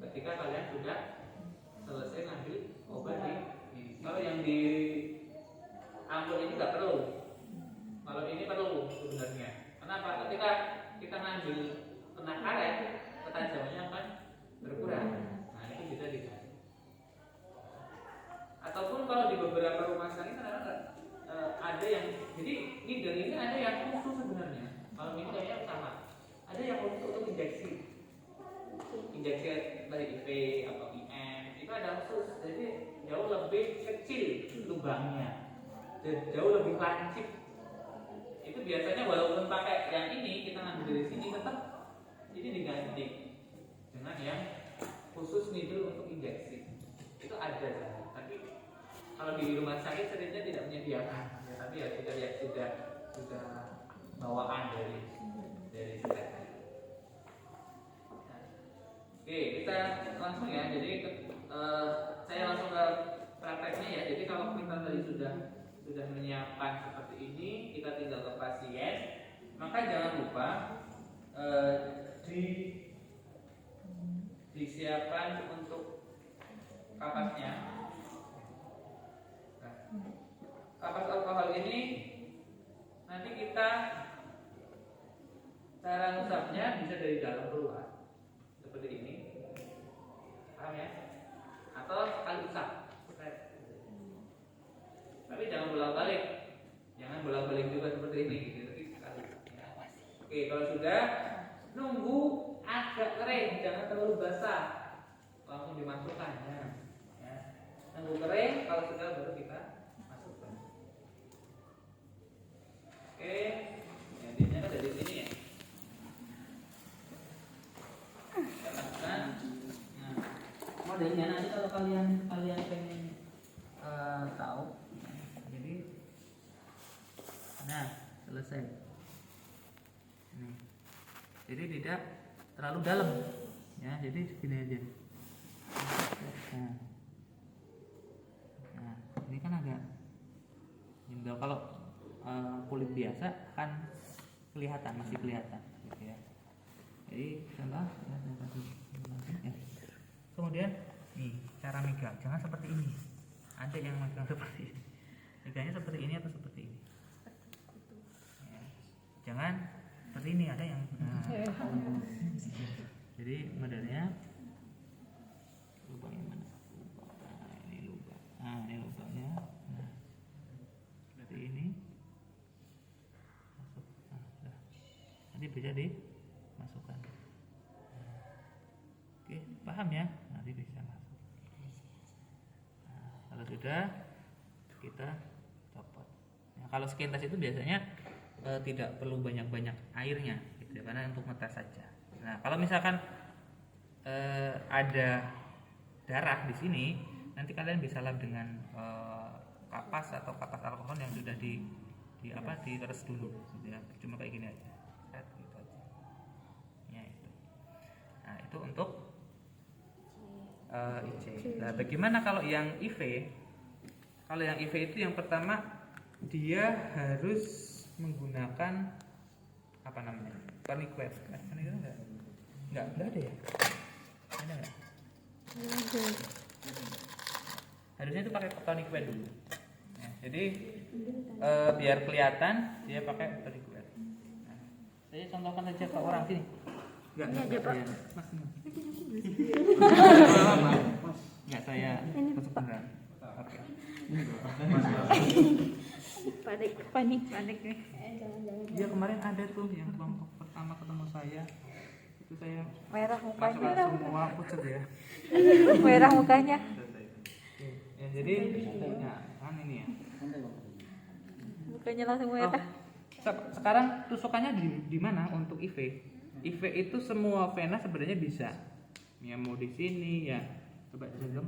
ketika kalian sudah selesai ngambil obat di ini. Kalau yang di ampul ini nggak perlu. Kalau ini perlu sebenarnya. Kenapa? Ketika kita ngambil kena karet, ketajamannya akan berkurang. Nah itu bisa diganti. Ataupun kalau di beberapa rumah sakit ada yang jadi needle ini ada yang khusus sebenarnya. Kalau ini kayaknya sama. Ada yang khusus untuk injeksi dari IV atau IM itu ada khusus. Jadi jauh lebih kecil lubangnya, jauh lebih lancip. Itu biasanya walaupun pakai yang ini kita ngambil dari sini tetap ini diganti dengan yang khusus needle untuk injeksi. Itu ada, tapi kalau di rumah sakit seringnya tidak menyediakan. Ya, tapi ya sudah bawaan dari stek. Oke, kita langsung ya. Jadi saya langsung ke prakteknya ya. Jadi kalau kita tadi sudah menyiapkan seperti ini, kita tinggal ke pasien. Maka jangan lupa disiapkan untuk kapasnya. Nah, kapas alkohol ini nanti kita cara ngusapnya bisa dari dalam keluar seperti ini, paham ya? Atau sekali usap. Tapi jangan bolak-balik juga seperti ini gitu. Sekali. Oke, kalau sudah nunggu agak kering, jangan terlalu basah, langsung dimasukkan ya. Nunggu kering, kalau sudah baru kita masukkan. Oke, intinya ada di sini ya. Modelnya nanti kalau kalian pengen tahu, jadi nah selesai. Nih. Jadi tidak terlalu dalam, ya. Jadi segini aja. Nah, ini kan agak jendol. Kalau kulit biasa kan masih kelihatan, gitu ya. Jadi contoh ya. Kemudian nih cara megang, jangan seperti ini. Ada yang megang seperti ini. Megangnya seperti ini atau seperti ini. Ya. Jangan seperti ini, ada yang. Jadi modelnya lubangnya mana? Ini lubang. Ini lubangnya. Nah, seperti ini. Masuk. Sudah. Nanti bisa dimasukkan. Oke, paham ya? Nanti bisa masuk. Nah, kalau sudah kita copot. Nah, kalau skin test itu biasanya tidak perlu banyak-banyak airnya, gitu ya, karena untuk ngetes saja. Nah, kalau misalkan ada darah di sini, nanti kalian bisa lap dengan kapas atau kapas alkohol yang sudah diperes dulu, gitu ya. Cuma kayak gini aja. Gitu aja. Ya itu. Nah, itu untuk IC. Nah, bagaimana kalau yang IV? Kalau yang IV itu yang pertama dia harus menggunakan apa namanya? Tourniquet. Tourniquet enggak ada ya? Ada enggak? Ada. Harusnya itu pakai tourniquet dulu. Ya, jadi biar kelihatan dia pakai tourniquet. Nah, saya contohkan saja ke orang sini. Enggak Pak. Mas. Enggak saya masuk beneran. Oke. Panik nih. Dia kemarin ada tuh yang kelompok pertama ketemu saya. Itu saya merah mukanya. Semua pucat ya. Merah mukanya. Ya, jadi kan ini ya. Mukanya langsung merah. Sekarang tusukannya di mana untuk IV? IV itu semua vena sebenarnya bisa. Ya mau di sini ya. Coba digenggam.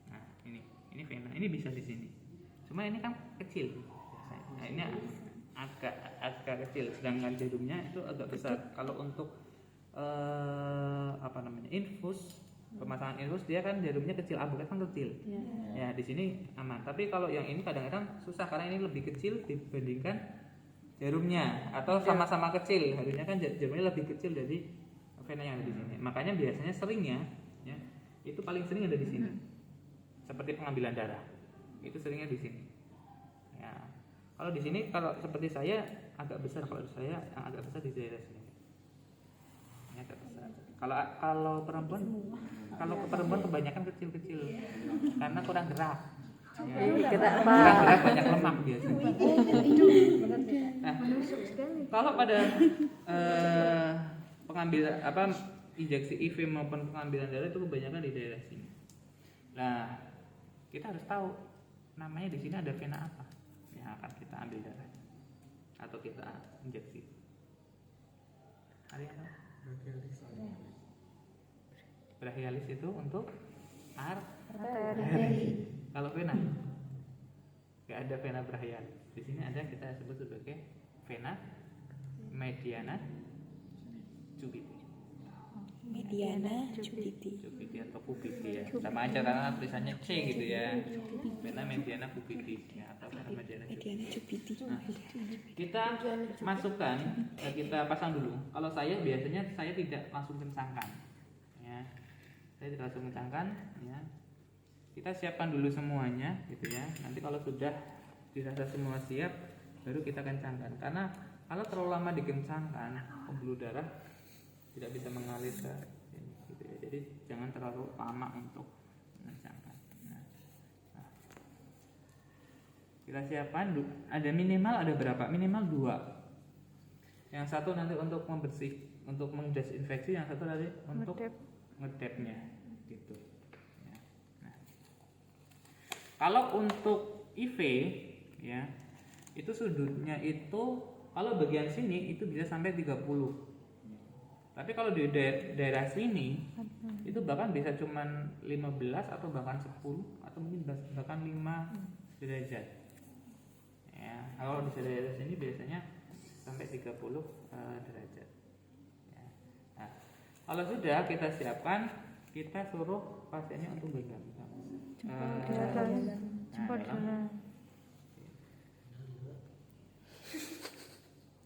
Nah, ini vena. Ini bisa di sini. Cuma ini kan kecil. Nah, ini agak kecil, sedangkan jadumnya itu agak besar. Kalau untuk infus, pemasangan infus dia kan jadumnya kecil, abuket kan kecil. Ya di sini aman. Tapi kalau yang ini kadang-kadang susah karena ini lebih kecil dibandingkan jarumnya atau sama-sama kecil. Harusnya kan jarumnya lebih kecil dari vena yang ada di sini. Makanya biasanya seringnya ya itu paling sering ada di sini. Seperti pengambilan darah. Itu seringnya di sini. Ya. Kalau di sini kalau seperti saya agak besar, kalau saya yang agak besar di daerah sini. Ini agak besar. Kalau perempuan kebanyakan kecil-kecil karena kurang gerak. Ya. Gerak Kurang Pak. gerak banyak lemak biasanya. Nah, kalau pada pengambilan injeksi IV maupun pengambilan darah itu kebanyakan di daerah sini. Nah, kita harus tahu namanya di sini ada vena apa yang akan kita ambil darahnya atau kita injeksi. Ada yang tahu? Brachialis itu untuk arteri. Kalau vena, nggak ada vena brachialis. Di sini ada kita sebut sebagai vena mediana cubiti. Mediana cubiti. Cubiti atau pubiti ya. Sama aja karena tulisannya C gitu ya. Vena mediana pubiti ya, atau vena mediana cubiti. Nah, kita masukkan, kita pasang dulu. Kalau saya biasanya saya tidak langsung kencangkan. Ya. Saya tidak langsung kencangkan ya. Kita siapkan dulu semuanya gitu ya. Nanti kalau sudah dirasa semua siap baru kita kencangkan. Karena kalau terlalu lama dikencangkan, pembuluh darah tidak bisa mengalir ke sini gitu ya. Jadi jangan terlalu lama untuk mengencangkan. Nah, kita siapkan ada minimal ada berapa? Minimal 2. Yang satu nanti untuk membersih, untuk mendesinfeksi, yang satu nanti untuk ngedepnya gitu. Ya. Nah. Kalau untuk IV ya, itu sudutnya itu kalau bagian sini itu bisa sampai 30. Tapi kalau di daerah sini itu bahkan bisa cuman 15 atau bahkan 10 atau mungkin bahkan 5 derajat. Ya, kalau di daerah sini biasanya sampai 30 derajat. Ya. Nah, kalau sudah kita siapkan, kita suruh pasiennya untuk pegang.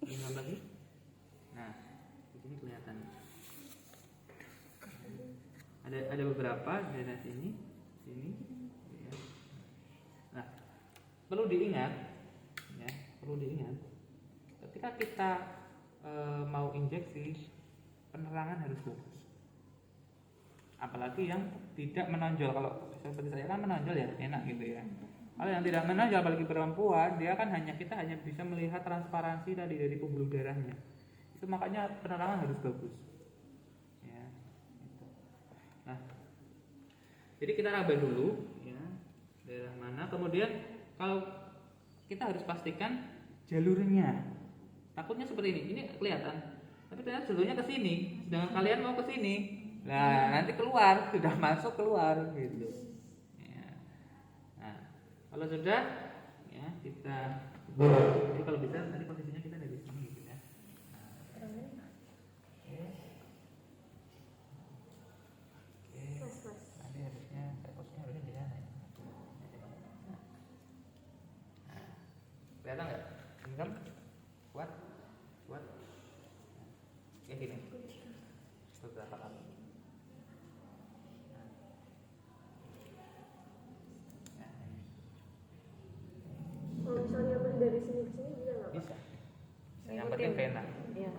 Ingat lagi. Nah, di sini kelihatan. Ada beberapa daerah sini. Ya. Nah, perlu diingat, ya, ketika kita mau injeksi, penerangan harus bagus. Apalagi yang tidak menonjol. Kalau seperti saya kan menonjol ya enak gitu ya. Kalau yang tidak menonjol, apalagi perempuan, kita hanya bisa melihat transparansi tadi dari pembuluh darahnya. Itu makanya penerangan harus bagus. Ya, gitu. Nah, jadi kita raba dulu, ya, daerah mana. Kemudian kalau kita harus pastikan jalurnya. Takutnya seperti ini kelihatan, tapi ternyata jalurnya ke sini. Sedangkan kalian mau ke sini, nah nanti keluar, sudah masuk keluar, gitu. Ya. Nah, kalau sudah, ya kita. Jadi kalau bisa nanti posisinya kita dari sini, gitu ya. Nanti harusnya posisinya harusnya di sana. Kelihatan nggak? Genggam, kuat. Kayak gini. Beberapa kali. Kalau misalnya beli dari sini ke sini bisa nggak? Bisa. Yang penting vena. Iya.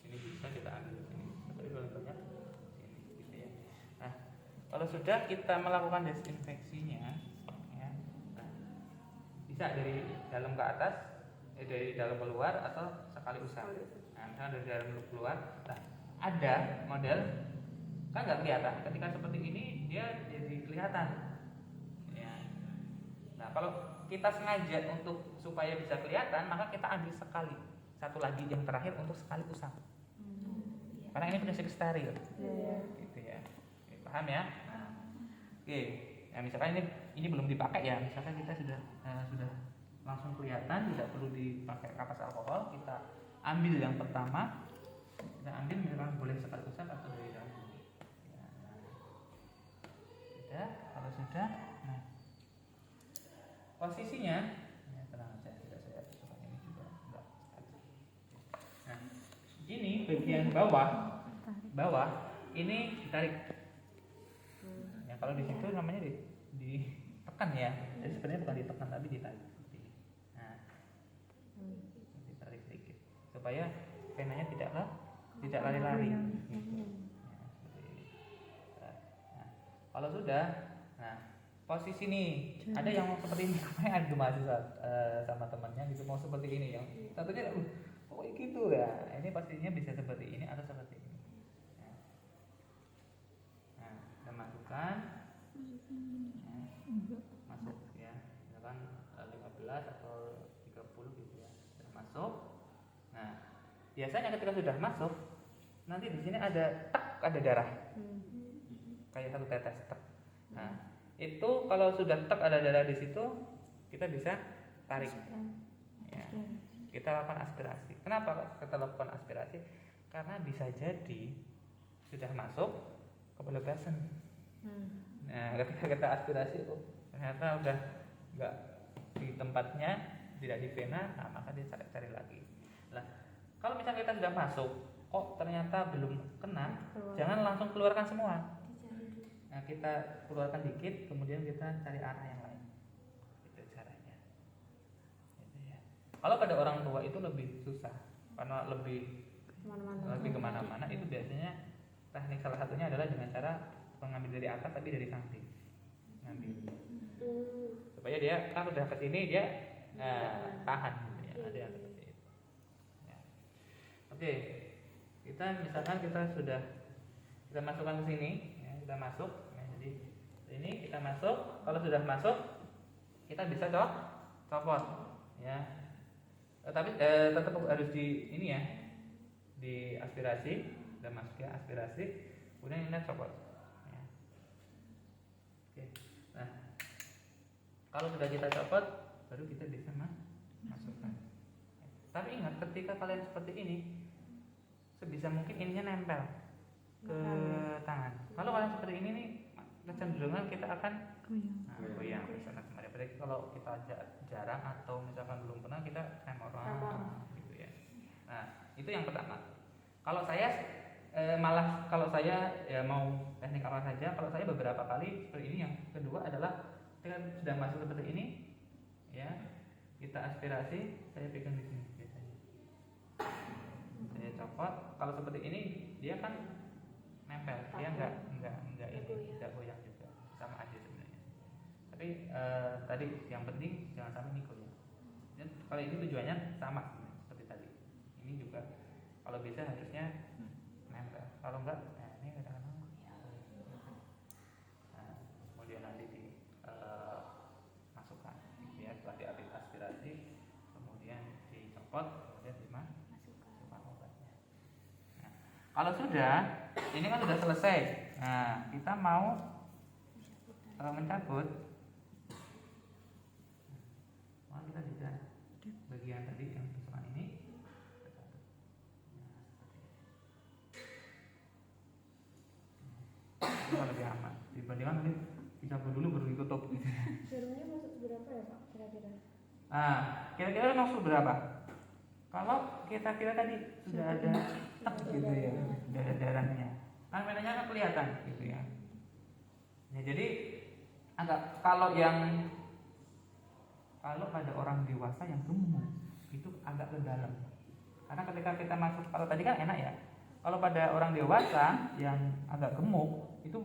Sini bisa kita ambil sini. Tapi kalau banyak sini gitu ya. Nah, kalau sudah kita melakukan desinfeksinya, ya, nah, bisa dari dalam ke atas, dari dalam keluar atau sekali usap. Nah, misalnya dari dalam keluar, nah, ada model kan nggak kelihatan. Ketika seperti ini dia jadi kelihatan. Ya. Nah, kalau kita sengaja untuk supaya bisa kelihatan, maka kita ambil sekali. Satu lagi yang terakhir untuk sekali usap. Karena ini prinsip steril. Gitu ya. Oke, paham ya? Nah, oke. Nah, misalkan ini belum dipakai ya. Misalkan kita sudah langsung kelihatan, tidak perlu dipakai kapas alkohol. Kita ambil yang pertama. Kita ambil misalkan boleh sekali usap atau dari dalam. Ya. Sudah, kalau sudah, nah posisinya, ya, tenang aja, tidak saya coba ini juga. bagian bawah ini ditarik. Ya, kalau di situ namanya ditekan ya. Jadi sebenarnya bukan ditekan tapi ditarik seperti ini. Nah, ditarik sedikit supaya penanya tidak lari-lari. Gitu. Ya, seperti ini. Nah, kalau sudah, nah posisi nih ada yang mau seperti ini, kemarin ada mahasiswa sama temannya gitu mau seperti ini, yang satunya oh gitu ya, ini pastinya bisa seperti ini atau seperti ini. Nah, kita masukkan, masuk ya, misalkan 15 atau 30 gitu ya, sudah masuk. Nah, biasanya ketika sudah masuk, nanti di sini ada ada darah, kayak satu tetes tek. Nah, itu kalau sudah ada darah di situ, kita bisa tarik. Ya, kita lakukan aspirasi. Kenapa kita lakukan aspirasi? Karena bisa jadi sudah masuk ke blood vessel. Nah, ketika kita aspirasi, ternyata udah nggak di tempatnya, tidak di vena, nah maka dia cari lagi. Nah, kalau misalnya kita sudah masuk, kok ternyata belum kena, jangan langsung keluarkan semua. Nah, kita keluarkan dikit, kemudian kita cari arah yang lain. Itu caranya. Gitu ya. Kalau pada orang tua itu lebih susah, karena lebih kemana-mana. Itu biasanya teknik salah satunya adalah dengan cara mengambil dari atas tapi dari samping. Ngambil. Supaya dia kan udah ke sini dia tahan. Gitu ya. Ada yang seperti itu. Ya. Oke, kita misalkan kita masukkan ke sini. Kita masuk, ya, jadi ini kita masuk. Kalau sudah masuk, kita bisa copot, ya. Tapi tetap harus di ini ya, di aspirasi. Sudah masuk ya aspirasi, kemudian kita copot. Ya. Oke. Nah, kalau sudah kita copot, baru kita bisa masukkan. Tapi ingat, ketika kalian seperti ini, sebisa mungkin ininya nempel ke tangan. Kalau kalian seperti ini nih, kecenderungan kita akan goyang ke sana kemari. Apalagi kalau kita jarang atau misalkan belum pernah, kita tremoran gitu ya. Nah, itu yang pertama. Kalau saya malah kalau saya ya mau teknik apa saja, kalau saya beberapa kali seperti ini. Yang kedua adalah ketika sudah masuk seperti ini, ya kita aspirasi, saya pegang di sini biasanya. Saya copot. Kalau seperti ini, dia kan nempel, dia enggak goyang juga, sama aja sebenarnya. Tapi tadi yang penting jangan sampai ini goyang. Dan kalau ini tujuannya sama seperti tadi. Ini juga kalau bisa harusnya nempel. Kalau enggak, ini kadang-kadang. Nah, kemudian nanti dimasukkan, ya setelah diambil aspirasi, kemudian dicopot, kemudian dimasukkan obatnya. Nah, kalau sudah ini kan sudah selesai. Nah, kita mau mencabut. Kita bisa bagian tadi yang tusukan ini. Itu lebih aman. Dibandingkan nanti dicabut dulu baru ditutup. Serumnya masuk berapa ya Pak kira-kira? Nah, kira-kira masuk berapa? Kalau kita kira tadi sudah ada gitu ya, sudah ada darahnya. Kan menanya kan kelihatan gitu ya. Ya jadi kalau pada orang dewasa yang gemuk itu agak ke dalam. Karena ketika kita masuk, kalau tadi kan enak ya. Kalau pada orang dewasa yang agak gemuk itu